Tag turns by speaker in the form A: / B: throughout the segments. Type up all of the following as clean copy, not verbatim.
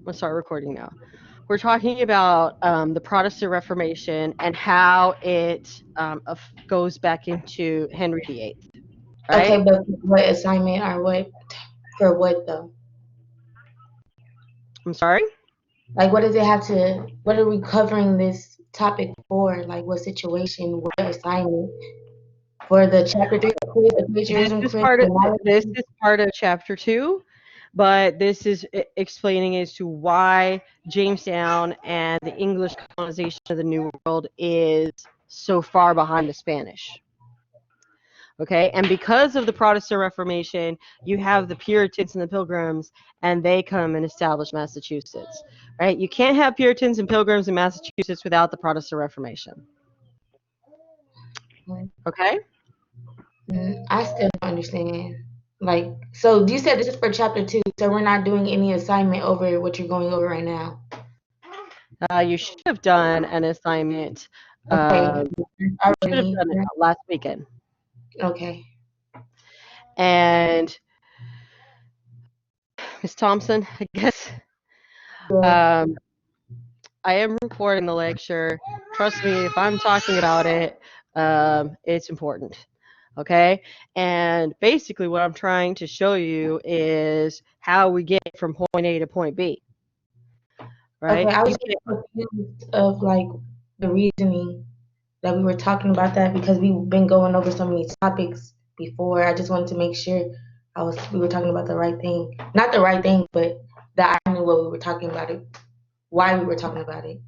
A: Let's start recording now. We're talking about the Protestant Reformation and how it goes back into Henry VIII, right?
B: Okay, but what assignment or what for what though?
A: I'm sorry?
B: Like, what does it have to? What are we covering this topic for? Like, what situation? What assignment for the chapter three quiz, the plagiarism quiz, the
A: This
B: knowledge?
A: is part of chapter 2, but this is explaining as to why Jamestown and the English colonization of the New World is so far behind the Spanish. Okay, and because of the Protestant Reformation, you have the Puritans and the Pilgrims, and they come and establish Massachusetts. Right? You can't have Puritans and Pilgrims in Massachusetts without the Protestant Reformation. Okay?
B: I still don't understand. Like, so you said this is for chapter two, so we're not doing any assignment over what you're going over right now.
A: You should have done an assignment.
B: Okay,
A: You should have
B: already.
A: done it last weekend.
B: Okay.
A: And Miss Thompson, I guess
B: Yeah.
A: um, I am recording the lecture. Trust me, if I'm talking about it, it's important. Okay? And basically, what I'm trying to show you is how we get from point A to point B.
B: Okay,
A: Right?
B: I was
A: You
B: just
A: can't.
B: confused of like the reasoning that we were talking about that because we've been going over so many topics before. I just wanted to make sure we were talking about the right thing. Not the right thing, but that I knew what we were talking about it, why we were talking about it.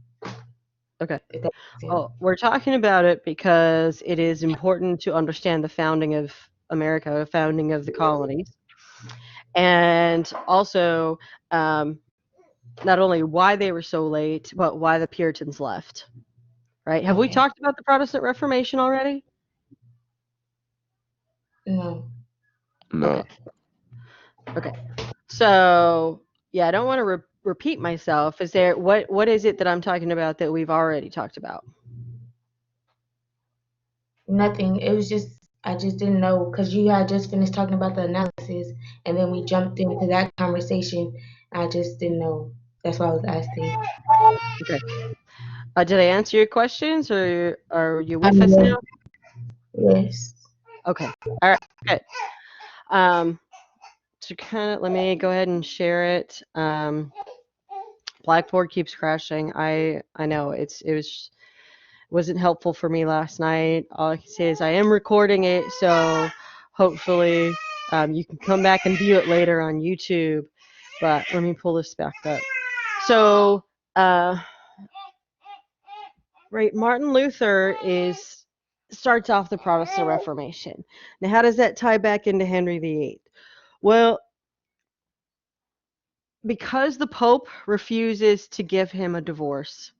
A: Okay.
B: If that makes sense.
A: Well, we're talking about it because it is important to understand the founding of America, the founding of the colonies, and also not only why they were so late, but why the Puritans left. Right? Have we
B: Okay.
A: talked about the Protestant Reformation already?
B: No.
C: No.
A: Okay. Okay. So yeah, I don't want to repeat myself. Is there what is it that I'm talking about that we've already talked about?
B: Nothing. It was just I just didn't know because you had just finished talking about the analysis and then we jumped into that conversation. I just didn't know. That's why I was asking.
A: Okay. Did I answer your questions, or are you with us
B: Yes.
A: now?
B: Yes.
A: Okay. All right. Good. Um, to kind of let me go ahead and share it. Blackboard keeps crashing. I know wasn't helpful for me last night. All I can say is I am recording it, so hopefully you can come back and view it later on YouTube. But let me pull this back up. So, right, Martin Luther starts off the Protestant Reformation. Now, how does that tie back into Henry VIII? Well, because the Pope refuses to give him a divorce,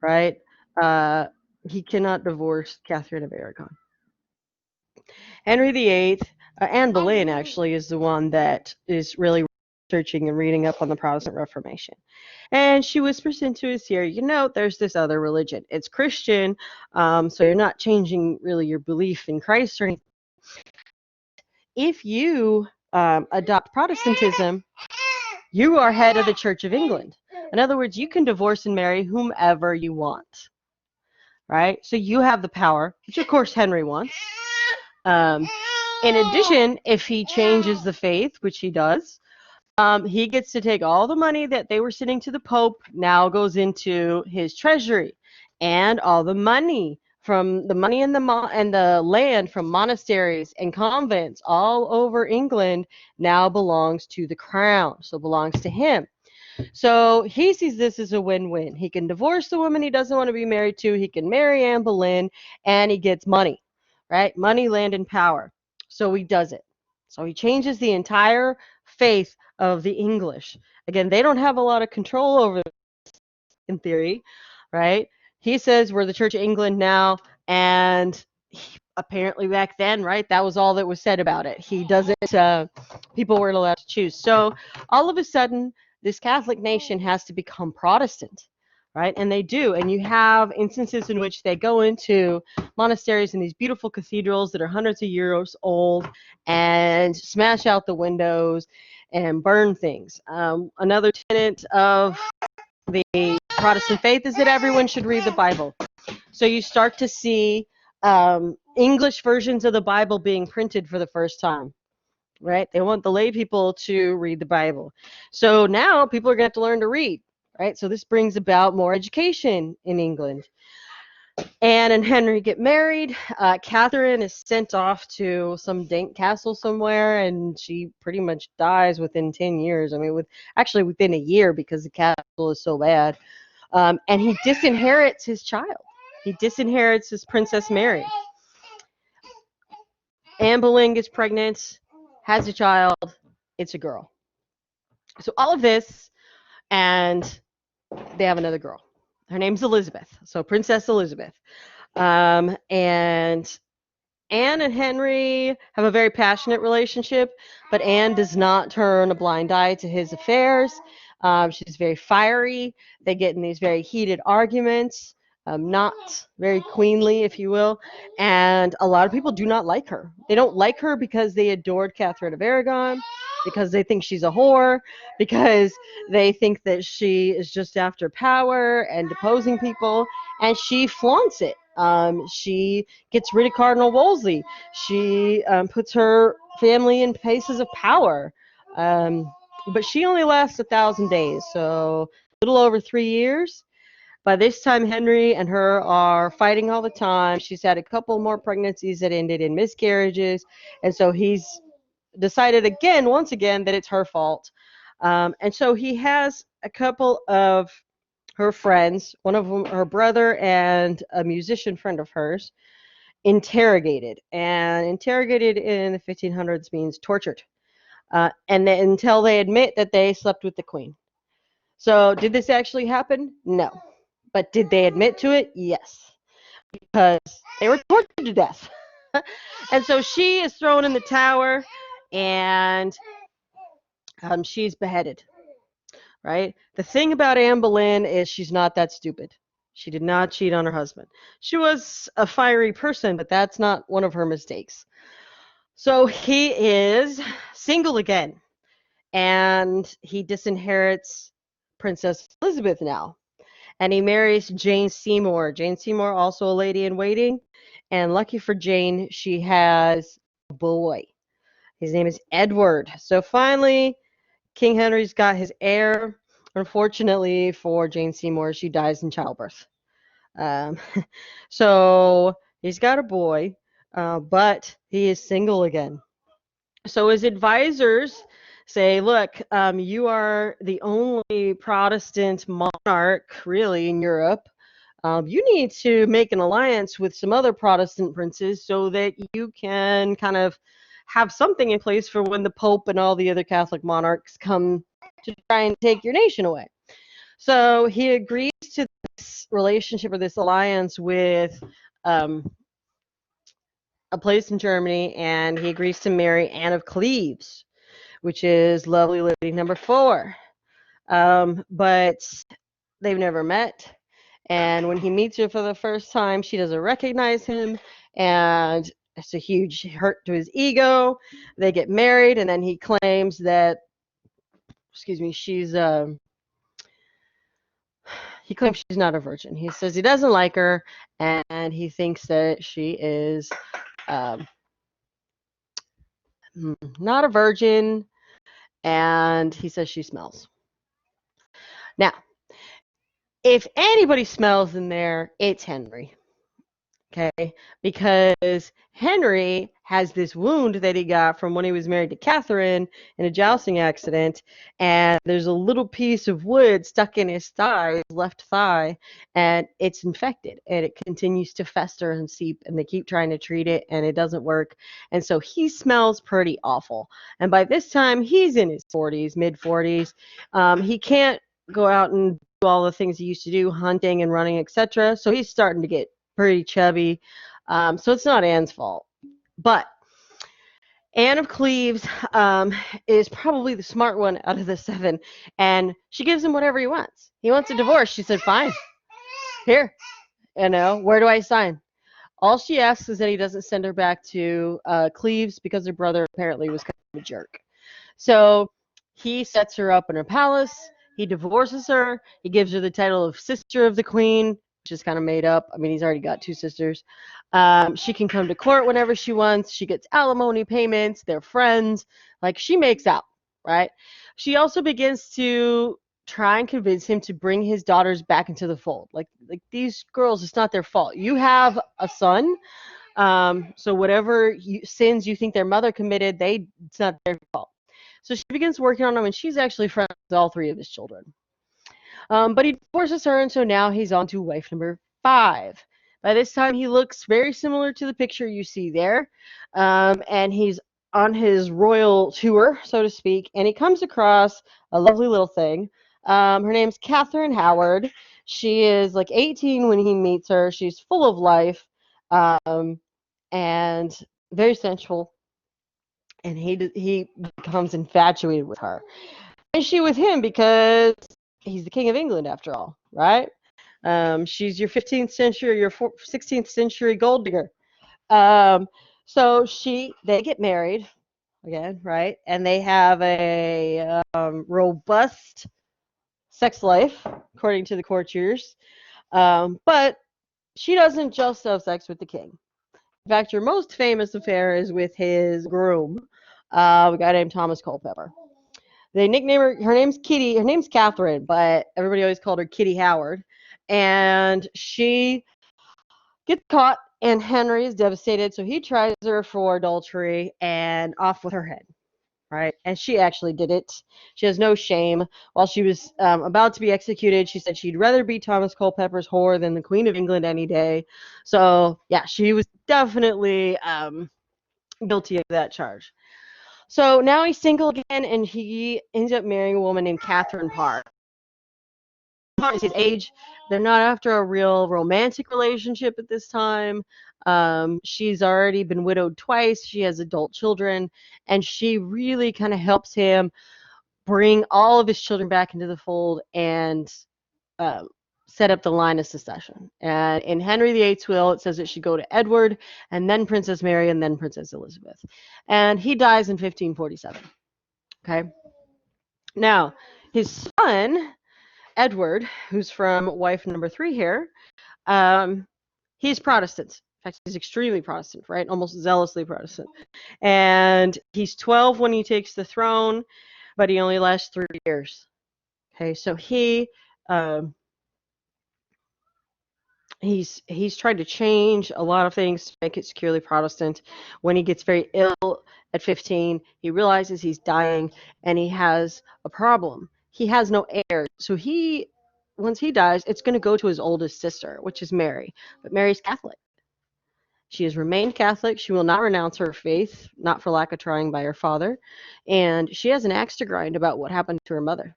A: right? Uh, he cannot divorce Catherine of Aragon. Henry VIII, Anne Boleyn actually is the one that is really researching and reading up on the Protestant Reformation. And she whispers into his ear, there's this other religion. It's Christian, so you're not changing really your belief in Christ or anything. If you adopt Protestantism, you are head of the Church of England. In other words, you can divorce and marry whomever you want, right? So you have the power, which of course Henry wants. In addition, if he changes the faith, which he does, he gets to take all the money that they were sending to the Pope, now goes into his treasury, and all the money from the money in the land from monasteries and convents all over England now belongs to the crown, so belongs to him. So he sees this as a win-win. He can divorce the woman he doesn't want to be married to. He can marry Anne Boleyn, and he gets money, right? Money, land, and power. So he does it. So he changes the entire faith of the English. Again, they don't have a lot of control over this in theory, right? He says we're the Church of England now, and apparently back then, right, that was all that was said about it. He doesn't, people weren't allowed to choose. So all of a sudden, this Catholic nation has to become Protestant, right? And they do. And you have instances in which they go into monasteries and these beautiful cathedrals that are hundreds of years old and smash out the windows and burn things. Another tenet of the Protestant faith is that everyone should read the Bible. So you start to see English versions of the Bible being printed for the first time, right? They want the lay people to read the Bible. So now people are going to have to learn to read, right? So this brings about more education in England. Anne and Henry get married. Catherine is sent off to some dank castle somewhere, and she pretty much dies within 10 years. I mean, within a year because the castle is so bad. And he disinherits his child. He disinherits his Princess Mary. Anne Boleyn gets pregnant, has a child. It's a girl. So all of this, and they have another girl. Her name's Elizabeth. So Princess Elizabeth. And Anne and Henry have a very passionate relationship, but Anne does not turn a blind eye to his affairs. She's very fiery. They get in these very heated arguments, not very queenly, if you will. And a lot of people do not like her. They don't like her because they adored Catherine of Aragon, because they think she's a whore, because they think that she is just after power and deposing people, and she flaunts it. She gets rid of Cardinal Wolsey. She puts her family in places of power. But she only lasts 1,000 days, so a little over 3 years. By this time, Henry and her are fighting all the time. She's had a couple more pregnancies that ended in miscarriages, and so he's decided once again, that it's her fault. And so he has a couple of her friends, one of them her brother and a musician friend of hers, interrogated. And interrogated in the 1500s means tortured. And then, until they admit that they slept with the queen. So did this actually happen? No. But did they admit to it? Yes. Because they were tortured to death. And so she is thrown in the tower, and she's beheaded. Right? The thing about Anne Boleyn is she's not that stupid. She did not cheat on her husband. She was a fiery person, but that's not one of her mistakes. So he is single again, and he disinherits Princess Elizabeth now. And he marries Jane Seymour. Jane Seymour, also a lady in waiting. And lucky for Jane, she has a boy. His name is Edward. So finally, King Henry's got his heir. Unfortunately for Jane Seymour, she dies in childbirth. Um, so he's got a boy, but he is single again. So his advisors say, look, you are the only Protestant monarch really in Europe. You need to make an alliance with some other Protestant princes so that you can kind of have something in place for when the Pope and all the other Catholic monarchs come to try and take your nation away. So he agrees to this relationship or this alliance with a place in Germany, and he agrees to marry Anne of Cleves, which is lovely lady number 4. But they've never met. And when he meets her for the first time, she doesn't recognize him, and it's a huge hurt to his ego. They get married, and then he claims that, he claims she's not a virgin. He says he doesn't like her, and he thinks that she is um, not a virgin, and he says she smells. Now, if anybody smells in there, it's Henry. Okay, because Henry has this wound that he got from when he was married to Catherine in a jousting accident, and there's a little piece of wood stuck in his thigh, his left thigh, and it's infected, and it continues to fester and seep, and they keep trying to treat it, and it doesn't work, and so he smells pretty awful. And by this time, he's in his 40s, mid 40s. He can't go out and do all the things he used to do, hunting and running, etc. So he's starting to get pretty chubby. So it's not Anne's fault. But Anne of Cleves is probably the smart one out of the 7, and she gives him whatever he wants. He wants a divorce. She said, fine. Here, where do I sign? All she asks is that he doesn't send her back to Cleves because her brother apparently was kind of a jerk. So He sets her up in a palace. He divorces her. He gives her the title of sister of the queen, which is kind of made up. I mean, he's already got two sisters. She can come to court whenever she wants. She gets alimony payments. They're friends. Like, she makes out, right? She also begins to try and convince him to bring his daughters back into the fold. Like these girls, it's not their fault. You have a son, so whatever sins you think their mother committed, it's not their fault. So she begins working on him, and she's actually friends with all three of his children. But he divorces her, and so now he's on to wife number 5. By this time, he looks very similar to the picture you see there, and he's on his royal tour, so to speak, and he comes across a lovely little thing. Her name's Catherine Howard. She is like 18 when he meets her. She's full of life, and very sensual, and he becomes infatuated with her. And she with him because he's the king of England after all, right? She's your 15th century, your 16th century gold digger. Um, so they get married again, right? And they have a robust sex life, according to the courtiers. But she doesn't just have sex with the king. In fact, her most famous affair is with his groom, a guy named Thomas Culpeper. They nickname her name's Kitty. Her name's Catherine, but everybody always called her Kitty Howard. And she gets caught, and Henry is devastated, so he tries her for adultery, and off with her head. Right? And she actually did it. She has no shame. While she was about to be executed, she said she'd rather be Thomas Culpeper's whore than the Queen of England any day. So, yeah, she was definitely guilty of that charge. So now he's single again, and he ends up marrying a woman named Catherine Parr. Is his age. They're not after a real romantic relationship at this time. She's already been widowed twice. She has adult children, and she really kind of helps him bring all of his children back into the fold and uh, set up the line of succession. And in Henry VIII's will, it says it should go to Edward, and then Princess Mary, and then Princess Elizabeth. And he dies in 1547. Okay. Now, his son, Edward, who's from wife number 3 here, he's Protestant. In fact, he's extremely Protestant, right? Almost zealously Protestant. And he's 12 when he takes the throne, but he only lasts 3 years. Okay, so he's tried to change a lot of things to make it securely Protestant. When he gets very ill at 15, he realizes he's dying, and he has a problem. He has no heirs, so once he dies, it's going to go to his oldest sister, which is Mary. But Mary's Catholic. She has remained Catholic. She will not renounce her faith, not for lack of trying by her father, and she has an axe to grind about what happened to her mother.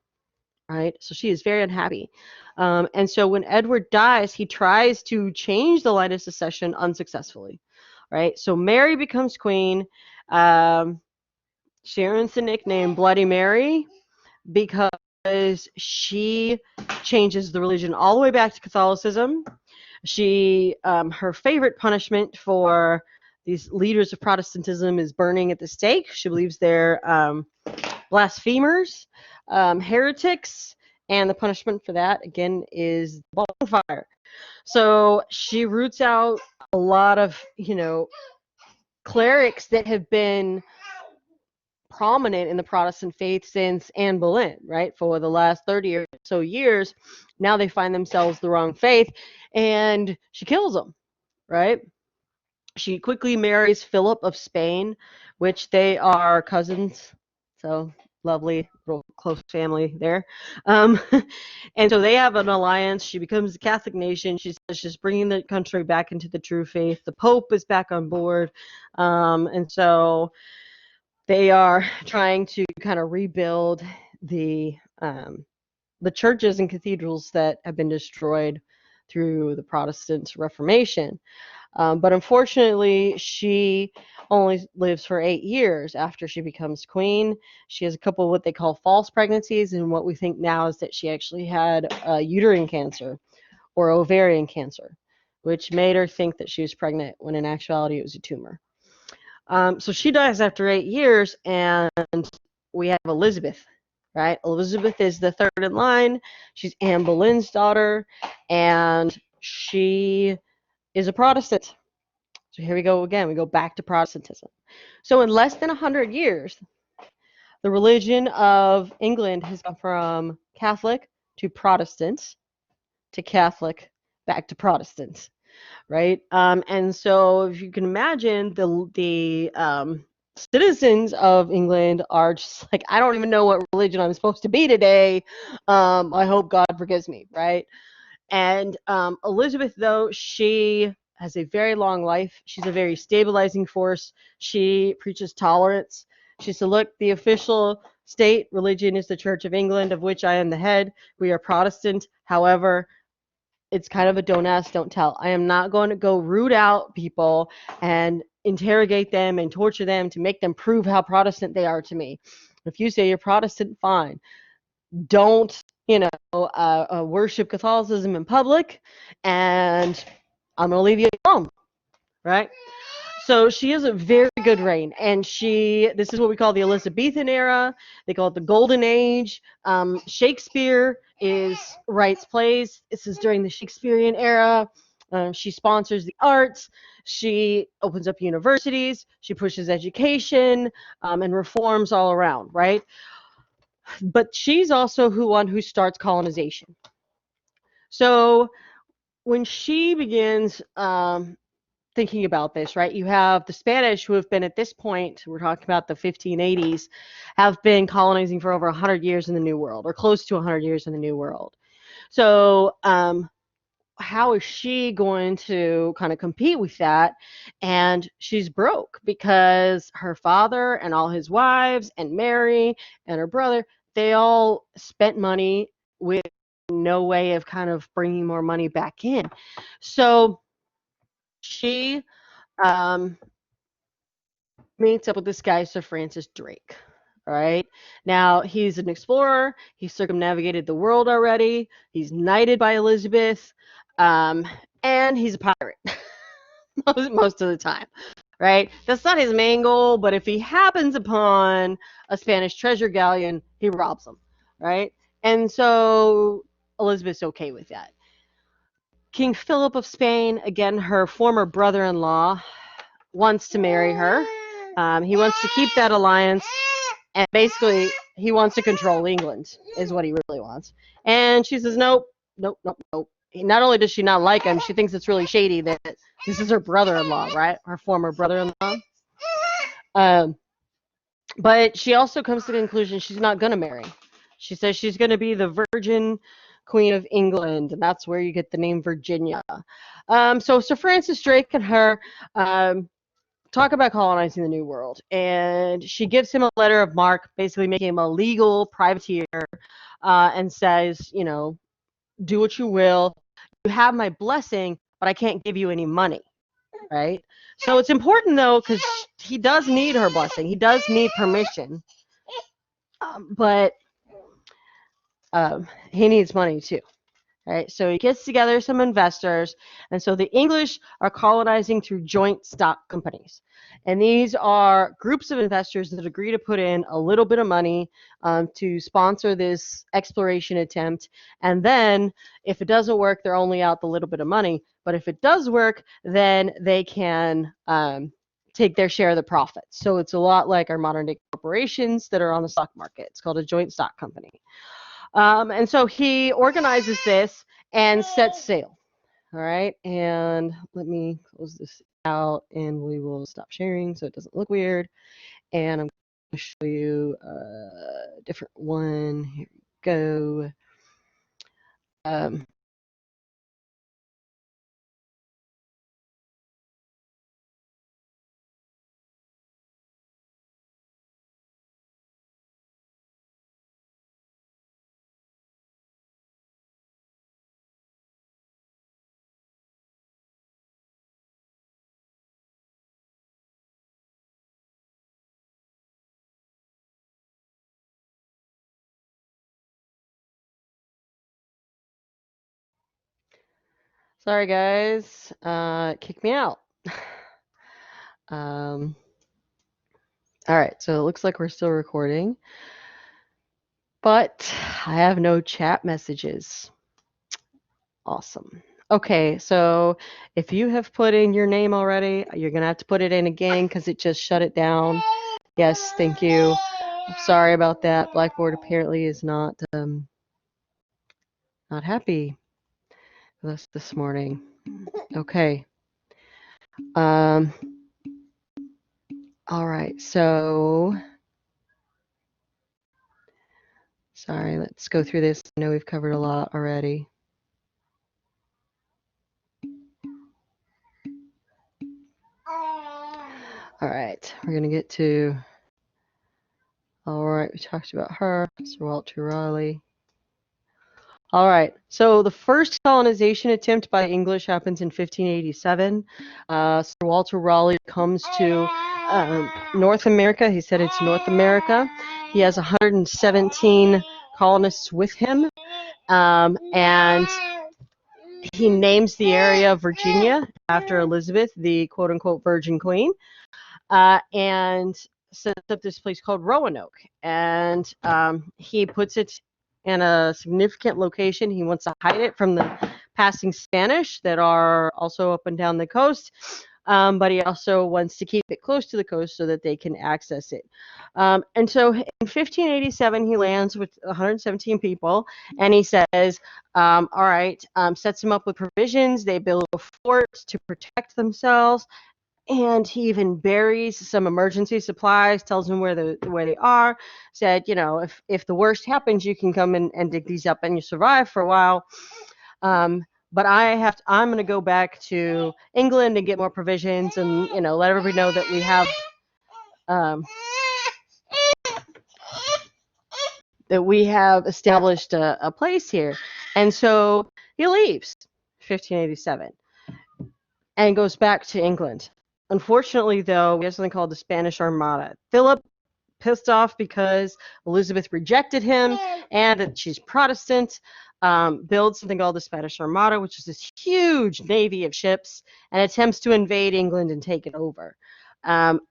A: Right? So she is very unhappy. And so when Edward dies, he tries to change the line of succession unsuccessfully. Right? So Mary becomes queen. She earns the nickname Bloody Mary because she changes the religion all the way back to Catholicism. Her favorite punishment for these leaders of Protestantism is burning at the stake. She believes they're blasphemers, heretics, and the punishment for that, again, is bonfire. So she roots out a lot of, clerics that have been prominent in the Protestant faith since Anne Boleyn, right? For the last 30 or so years, now they find themselves the wrong faith, and she kills them, right? She quickly marries Philip of Spain, which they are cousins. So lovely little close family there. And so they have an alliance. She becomes a Catholic nation. She says she's bringing the country back into the true faith. The Pope is back on board. And so they are trying to kind of rebuild the churches and cathedrals that have been destroyed through the Protestant Reformation. But unfortunately, she only lives for 8 years after she becomes queen. She has a couple of what they call false pregnancies, and what we think now is that she actually had uterine cancer or ovarian cancer, which made her think that she was pregnant when in actuality it was a tumor. So she dies after 8 years, and we have Elizabeth. right? Elizabeth is the third in line. She's Anne Boleyn's daughter, and she is a Protestant. So here we go again. We go back to Protestantism. So in less than 100 years, the religion of England has gone from Catholic to Protestant to Catholic back to Protestant, right? And so if you can imagine, the citizens of England are just like, I don't even know what religion I'm supposed to be today. I hope God forgives me, right? And Elizabeth, though, she has a very long life. She's a very stabilizing force. She preaches tolerance. She said, look, the official state religion is the Church of England, of which I am the head. We are Protestant. However, it's kind of a don't ask, don't tell. I am not going to go root out people and interrogate them and torture them to make them prove how Protestant they are to me. If you say you're Protestant, fine. Don't, worship Catholicism in public, and I'm going to leave you alone, right? So she has a very good reign, and this is what we call the Elizabethan era. They call it the Golden Age. Shakespeare writes plays. This is during the Shakespearean era. She sponsors the arts. She opens up universities. She pushes education and reforms all around, right? But she's also one who starts colonization. So when she begins thinking about this, right, you have the Spanish who have been at this point, we're talking about the 1580s, have been colonizing for over 100 years in the New World, or close to 100 years in the New World. So how is she going to kind of compete with that? And she's broke because her father and all his wives and Mary and her brother, they all spent money with no way of kind of bringing more money back in. So she um, meets up with this guy, Sir Francis Drake. All right. Now, he's an explorer. He's circumnavigated the world already. He's knighted by Elizabeth. Um, and he's a pirate most of the time. Right. That's not his main goal, but if he happens upon a Spanish treasure galleon, he robs them. Right. And so Elizabeth's okay with that. King Philip of Spain, again, her former brother in law, wants to marry her. He wants to keep that alliance, and basically he wants to control England, is what he really wants. And she says, nope, nope, nope, nope. Not only does she not like him, she thinks it's really shady that this is her brother-in-law, right? Her former brother-in-law. Um, but she also comes to the conclusion she's not going to marry. She says she's going to be the Virgin Queen of England, and that's where you get the name Virginia. So Sir Francis Drake and her talk about colonizing the New World. And she gives him a letter of marque, basically making him a legal privateer, and says, do what you will. You have my blessing, but I can't give you any money, right? So it's important, though, because he does need her blessing. He does need permission. But he needs money, too. Right, so he gets together some investors, and so the English are colonizing through joint stock companies. And these are groups of investors that agree to put in a little bit of money to sponsor this exploration attempt. And then if it doesn't work, they're only out the little bit of money. But if it does work, then they can take their share of the profits. So it's a lot like our modern day corporations that are on the stock market. It's called a joint stock company. And so he organizes this and sets sail. All right. And let me close this out and we will stop sharing so it doesn't look weird. And I'm going to show you a different one. Here we go. Um, Sorry, guys. Kick me out. All right. So it looks like we're still recording. But I have no chat messages. Awesome. Okay, so if you have put in your name already, you're going to have to put it in again because it just shut it down. Yes, thank you. I'm sorry about that. Blackboard apparently is not happy with us this morning. Okay. Um, all right, so sorry, let's go through this. I know we've covered a lot already. All right, we're going to get to, all right, we talked about her, Sir Walter Raleigh. All right, so the first colonization attempt by the English happens in 1587. Sir Walter Raleigh comes to North America. He said it's North America. He has 117 colonists with him, and he names the area of Virginia after Elizabeth, the quote-unquote Virgin Queen, and sets up this place called Roanoke. And he puts it in a significant location. He wants to hide it from the passing Spanish that are also up and down the coast. But he also wants to keep it close to the coast so that they can access it. And so in 1587, he lands with 117 people, and he says, all right, sets them up with provisions. They build a fort to protect themselves. And he even buries some emergency supplies, tells them where they are, said, if the worst happens, you can come and dig these up and you survive for a while. But I'm going to go back to England and get more provisions and, let everybody know that we have established a place here. And so he leaves 1587 and goes back to England. Unfortunately, though, we have something called the Spanish Armada. Philip, pissed off because Elizabeth rejected him and that she's Protestant, builds something called the Spanish Armada, which is this huge navy of ships, and attempts to invade England and take it over.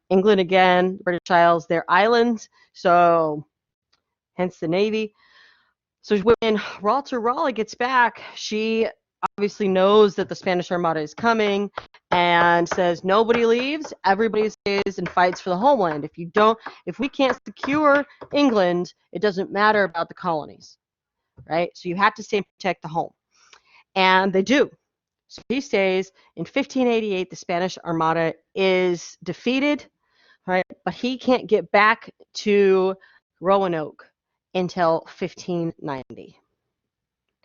A: England, again, British Isles, they're islands, so hence the navy. So when Walter Raleigh gets back, she obviously knows that the Spanish Armada is coming and says nobody leaves, everybody stays and fights for the homeland. If we can't secure England, it doesn't matter about the colonies, right? So you have to stay and protect the home. And they do. So he stays. In 1588, the Spanish Armada is defeated, right? But he can't get back to Roanoke until 1590.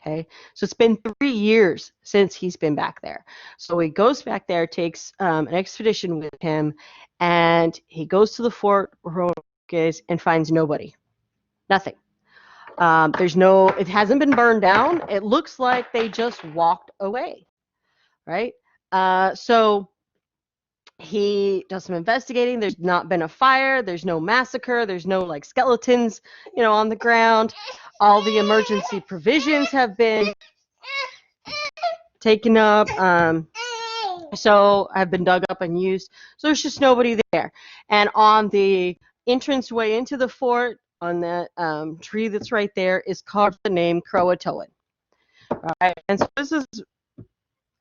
A: Okay, so it's been 3 years since he's been back there. So he goes back there, takes an expedition with him, and he goes to the fort where Roanoke is and finds nobody. Nothing. It hasn't been burned down. It looks like they just walked away, right? So he does some investigating. There's not been a fire. There's no massacre. There's no skeletons, on the ground. All the emergency provisions have been taken up. So have been dug up and used. So there's just nobody there. And on the entranceway into the fort, on that tree that's right there, is carved the name Croatoan. Right? And so this is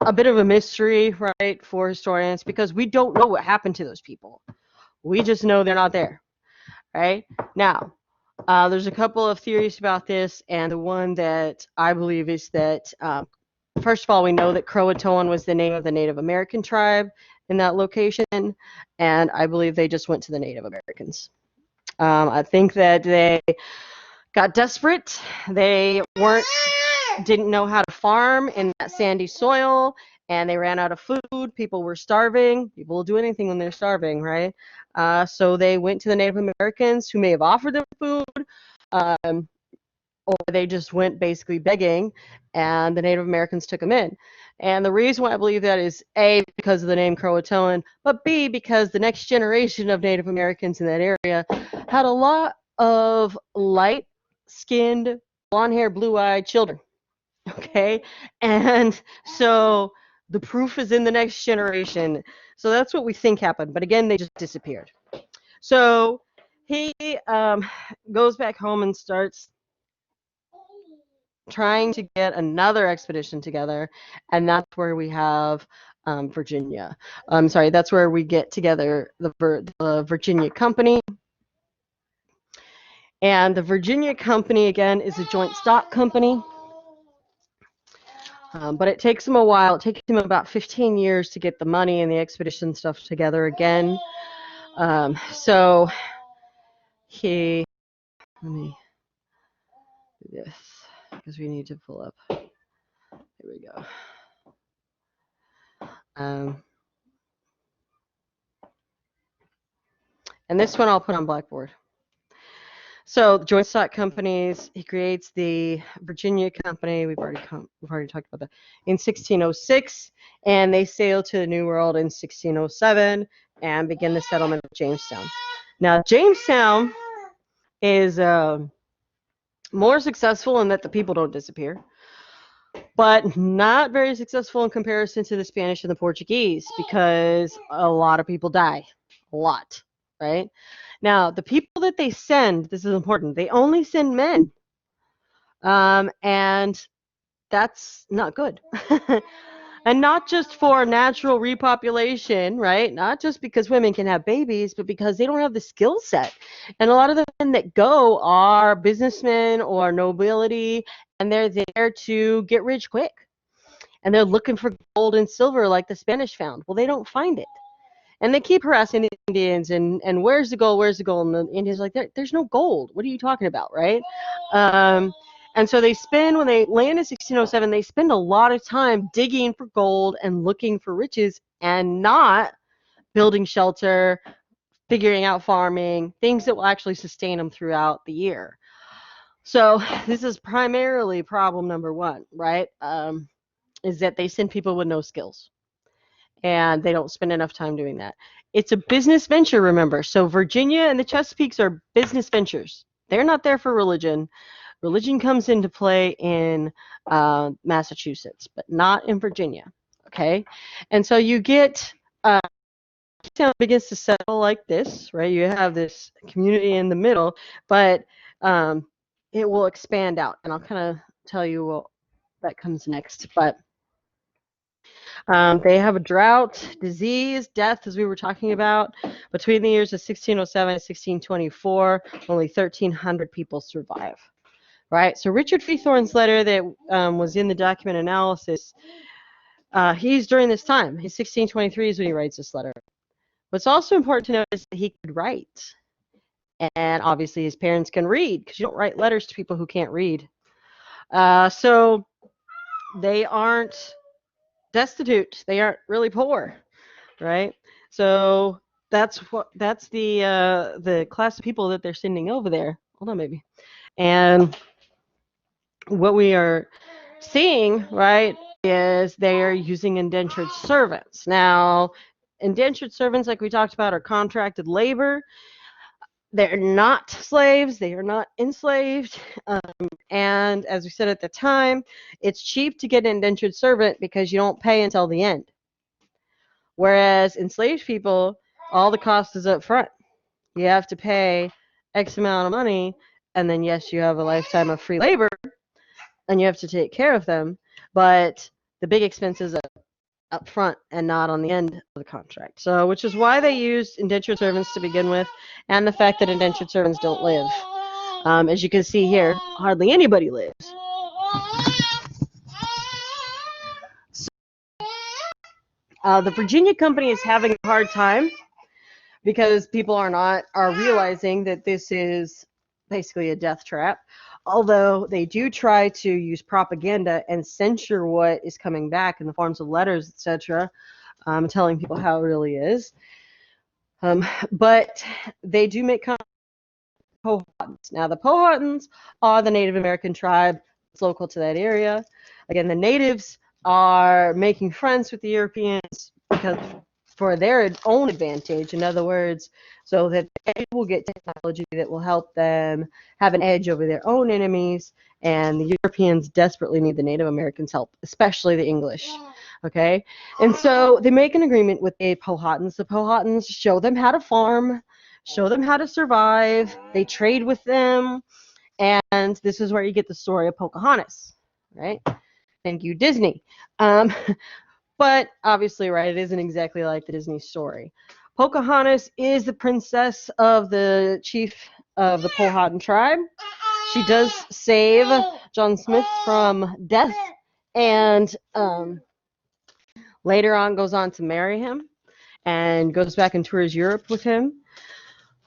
A: a bit of a mystery, right, for historians, because we don't know what happened to those people. We just know they're not there, right? Now, there's a couple of theories about this, and the one that I believe is that, first of all, we know that Croatoan was the name of the Native American tribe in that location, and I believe they just went to the Native Americans. I think that they got desperate. They didn't know how to farm in that sandy soil, and they ran out of food. People were starving. People will do anything when they're starving, right? So they went to the Native Americans, who may have offered them food, or they just went basically begging, and the Native Americans took them in. And the reason why I believe that is A, because of the name Croatoan, but B, because the next generation of Native Americans in that area had a lot of light-skinned, blonde-haired, blue-eyed children. Okay, and so the proof is in the next generation. So that's what we think happened. But again, they just disappeared. So he goes back home and starts trying to get another expedition together, and that's where we have Virginia. I'm sorry, that's where we get together the Virginia Company. And the Virginia Company, again, is a joint stock company. But it takes him a while. It takes him about 15 years to get the money and the expedition stuff together again. So let me do this because we need to pull up. Here we go. And this one I'll put on Blackboard. So the joint stock companies, he creates the Virginia Company. We've already talked about that in 1606, and they sail to the New World in 1607 and begin the settlement of Jamestown. Now Jamestown is more successful in that the people don't disappear, but not very successful in comparison to the Spanish and the Portuguese because a lot of people die, a lot, right? Now, the people that they send, this is important, they only send men. And that's not good. And not just for natural repopulation, right? Not just because women can have babies, but because they don't have the skill set. And a lot of the men that go are businessmen or nobility, and they're there to get rich quick. And they're looking for gold and silver like the Spanish found. Well, they don't find it. And they keep harassing the Indians and where's the gold? Where's the gold? And the Indians are like, there's no gold. What are you talking about, right? And so they spend, when they land in 1607, they spend a lot of time digging for gold and looking for riches and not building shelter, figuring out farming, things that will actually sustain them throughout the year. So this is primarily problem number one, right? Is that they send people with no skills. And they don't spend enough time doing that. It's a business venture, remember. So Virginia and the Chesapeakes are business ventures. They're not there for religion. Religion comes into play in Massachusetts, but not in Virginia. Okay, and so you get town begins to settle like this, right? You have this community in the middle, but it will expand out, and I'll kind of tell you what that comes next, but. They have a drought, disease, death, as we were talking about. Between the years of 1607 and 1624, only 1,300 people survive. Right? So Richard Freethorn's letter that was in the document analysis, he's during this time. He's 1623 is when he writes this letter. What's also important to notice that he could write. And obviously his parents can read because you don't write letters to people who can't read. So they aren't destitute. They aren't really poor, right? So that's the class of people that they're sending over there. Hold on, maybe. And what we are seeing, right, is they are using indentured servants. Now, indentured servants, like we talked about, are contracted labor. They're not slaves. They are not enslaved. And as we said at the time, it's cheap to get an indentured servant because you don't pay until the end. Whereas enslaved people, all the cost is up front. You have to pay X amount of money, and then yes, you have a lifetime of free labor, and you have to take care of them. But the big expenses are up front and not on the end of the contract. So, which is why they used indentured servants to begin with, and the fact that indentured servants don't live. As you can see here, hardly anybody lives. The Virginia Company is having a hard time because people are realizing that this is basically a death trap. Although they do try to use propaganda and censure what is coming back in the forms of letters, etc., telling people how it really is. But they do make Powhatans. Now, the Powhatans are the Native American tribe that's local to that area. Again, the natives are making friends with the Europeans because for their own advantage, in other words, so that they will get technology that will help them have an edge over their own enemies, and the Europeans desperately need the Native Americans' help, especially the English. Okay? And so they make an agreement with the Powhatans. The Powhatans show them how to farm, show them how to survive, they trade with them, and this is where you get the story of Pocahontas. right? Thank you, Disney. Um, but obviously, right, it isn't exactly like the Disney story. Pocahontas is the princess of the chief of the Powhatan tribe. She does save John Smith from death, and later on goes on to marry him and goes back and tours Europe with him.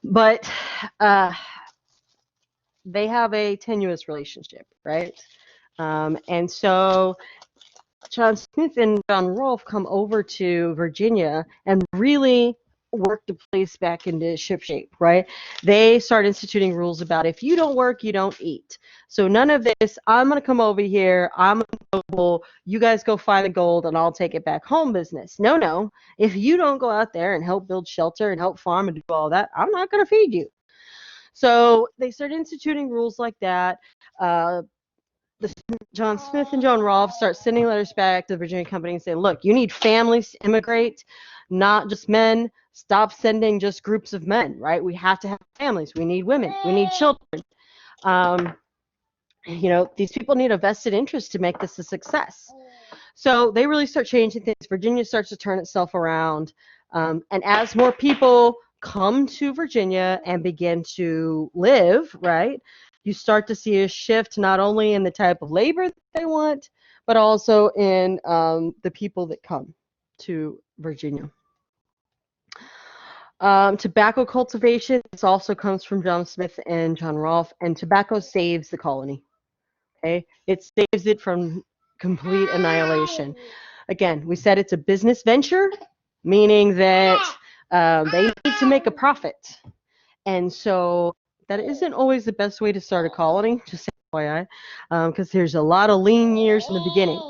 A: But uh, they have a tenuous relationship, right? And so John Smith and John Rolfe come over to Virginia and really work the place back into shipshape, right? They start instituting rules about if you don't work, you don't eat. So none of this, I'm going to come over here, I'm a noble, you guys go find the gold and I'll take it back home business. No, no. If you don't go out there and help build shelter and help farm and do all that, I'm not going to feed you. So they start instituting rules like that. Uh, John Smith and John Rolfe start sending letters back to the Virginia Company and saying, look, you need families to immigrate, not just men. Stop sending just groups of men, right? We have to have families. We need women. We need children. Um, these people need a vested interest to make this a success. So they really start changing things. Virginia starts to turn itself around. And as more people come to Virginia and begin to live, right, you start to see a shift not only in the type of labor that they want, but also in the people that come to Virginia. Tobacco cultivation, this also comes from John Smith and John Rolfe, and tobacco saves the colony. Okay, it saves it from complete annihilation. Again, we said it's a business venture, meaning that they need to make a profit. And so that isn't always the best way to start a colony, just FYI, because there's a lot of lean years in the beginning.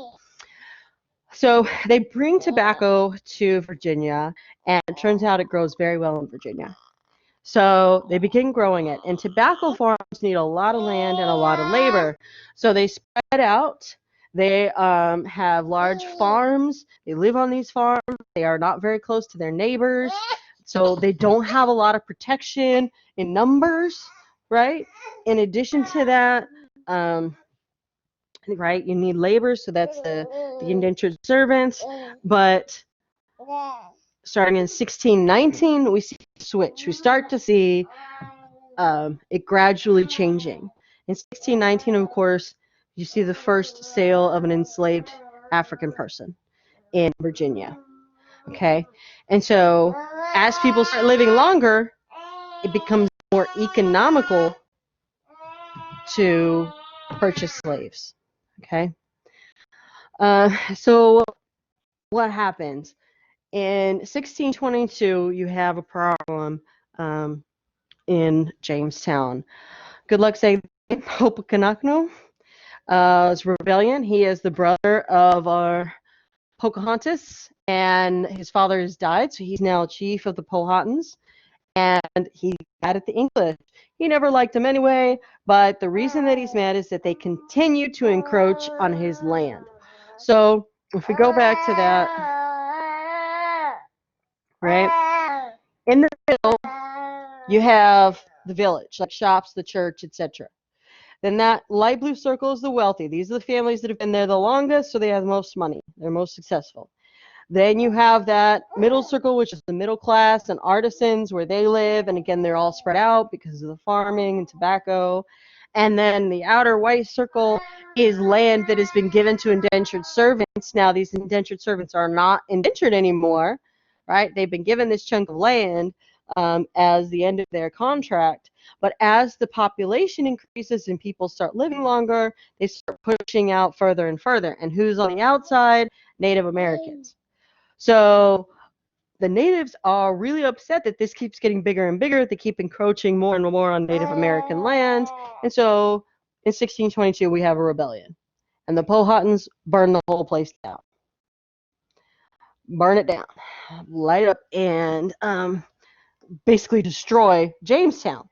A: So they bring tobacco to Virginia, and it turns out it grows very well in Virginia. So they begin growing it, and tobacco farms need a lot of land and a lot of labor. So they spread out. They have large farms. They live on these farms. They are not very close to their neighbors. So they don't have a lot of protection in numbers, right? In addition to that, right, you need labor. So that's the indentured servants. But starting in 1619, we see a switch. We start to see it gradually changing. In 1619, of course, you see the first sale of an enslaved African person in Virginia. Okay, and so as people start living longer, it becomes more economical to purchase slaves. Okay, so what happens? In 1622, you have a problem in Jamestown. Good luck saying Hopokanakno. Rebellion. He is the brother of our Pocahontas, and his father has died, so he's now chief of the Powhatans. And he's mad at the English. He never liked them anyway, but the reason that he's mad is that they continue to encroach on his land. So if we go back to that, right, in the middle, you have the village, like shops, the church, etc. Then that light blue circle is the wealthy. These are the families that have been there the longest, so they have the most money. They're most successful. Then you have that middle circle, which is the middle class and artisans where they live. And again, they're all spread out because of the farming and tobacco. And then the outer white circle is land that has been given to indentured servants. Now, these indentured servants are not indentured anymore, right? They've been given this chunk of land as the end of their contract. But as the population increases and people start living longer, they start pushing out further and further. And who's on the outside? Native Americans. So the natives are really upset that this keeps getting bigger and bigger. They keep encroaching more and more on Native American land. And so in 1622, we have a rebellion. And the Powhatans burn the whole place down. Burn it down. Light up and basically destroy Jamestown.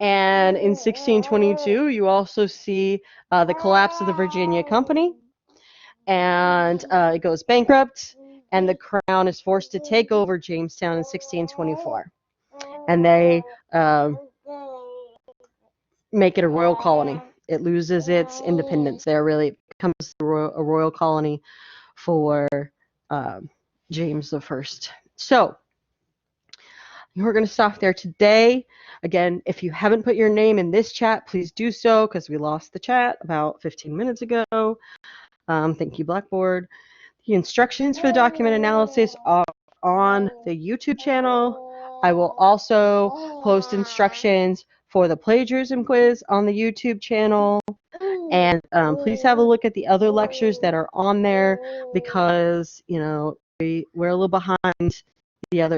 A: And in 1622, you also see the collapse of the Virginia Company. And it goes bankrupt. And the crown is forced to take over Jamestown in 1624. And they make it a royal colony. it loses its independence there. Really becomes a royal colony for James the First. So we're going to stop there today. Again, if you haven't put your name in this chat, please do so because we lost the chat about 15 minutes ago. Thank you, Blackboard. The instructions for the document analysis are on the YouTube channel. I will also post instructions for the plagiarism quiz on the YouTube channel. And please have a look at the other lectures that are on there because, we're a little behind the other